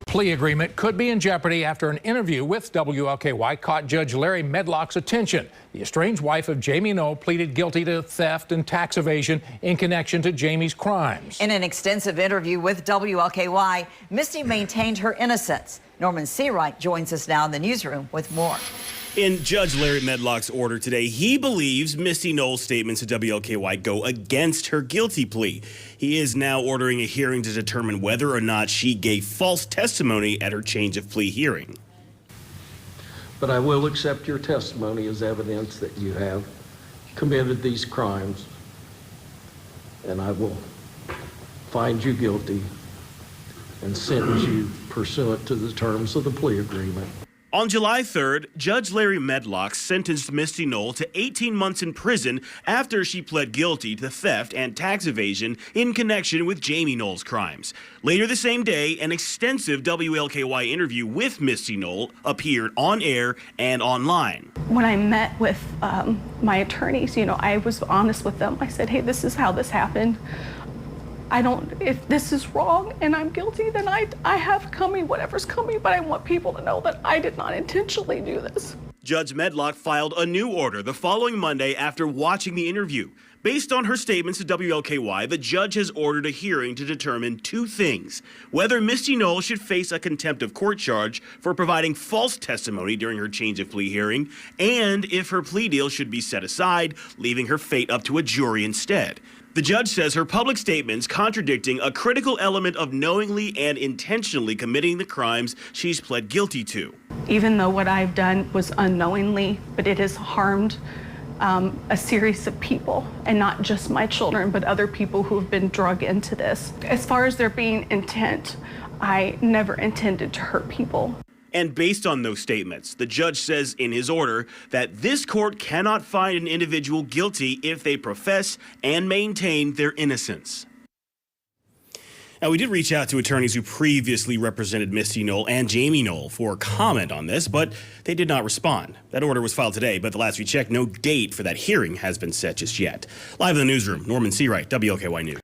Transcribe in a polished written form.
Plea agreement could be in jeopardy after an interview with WLKY caught Judge Larry Medlock's attention. The estranged wife of Jamie Knoll pleaded guilty to theft and tax evasion in connection to Jamie's crimes. In an extensive interview with WLKY, Misty maintained her innocence. Norman Seawright joins us now in the newsroom with more. In Judge Larry Medlock's order today, he believes Misty Knoll's statements to WLKY go against her guilty plea. He is now ordering a hearing to determine whether or not she gave false testimony at her change of plea hearing. But I will accept your testimony as evidence that you have committed these crimes, and I will find you guilty and sentence you pursuant to the terms of the plea agreement. On July 3rd, Judge Larry Medlock sentenced Misty Knoll to 18 months in prison after she pled guilty to theft and tax evasion in connection with Jamie Knoll's crimes. Later the same day, an extensive WLKY interview with Misty Knoll appeared on air and online. When I met with my attorneys, I was honest with them. I said, hey, this is how this happened. If this is wrong and I'm guilty, then I have coming whatever's coming, but I want people to know that I did not intentionally do this. Judge Medlock filed a new order the following Monday after watching the interview. Based on her statements to WLKY, the judge has ordered a hearing to determine two things: whether Misty Knoll should face a contempt of court charge for providing false testimony during her change of plea hearing, and if her plea deal should be set aside, leaving her fate up to a jury instead. The judge says her public statements contradicting a critical element of knowingly and intentionally committing the crimes she's pled guilty to. Even though what I've done was unknowingly, but it has harmed a series of people, and not just my children, but other people who have been drug into this. As far as there being intent, I never intended to hurt people. And based on those statements, the judge says in his order that this court cannot find an individual guilty if they profess and maintain their innocence. Now, we did reach out to attorneys who previously represented Misty Knoll and Jamie Knoll for comment on this, but they did not respond. That order was filed today, but the last we checked, no date for that hearing has been set just yet. Live in the newsroom, Norman Seawright, WLKY News.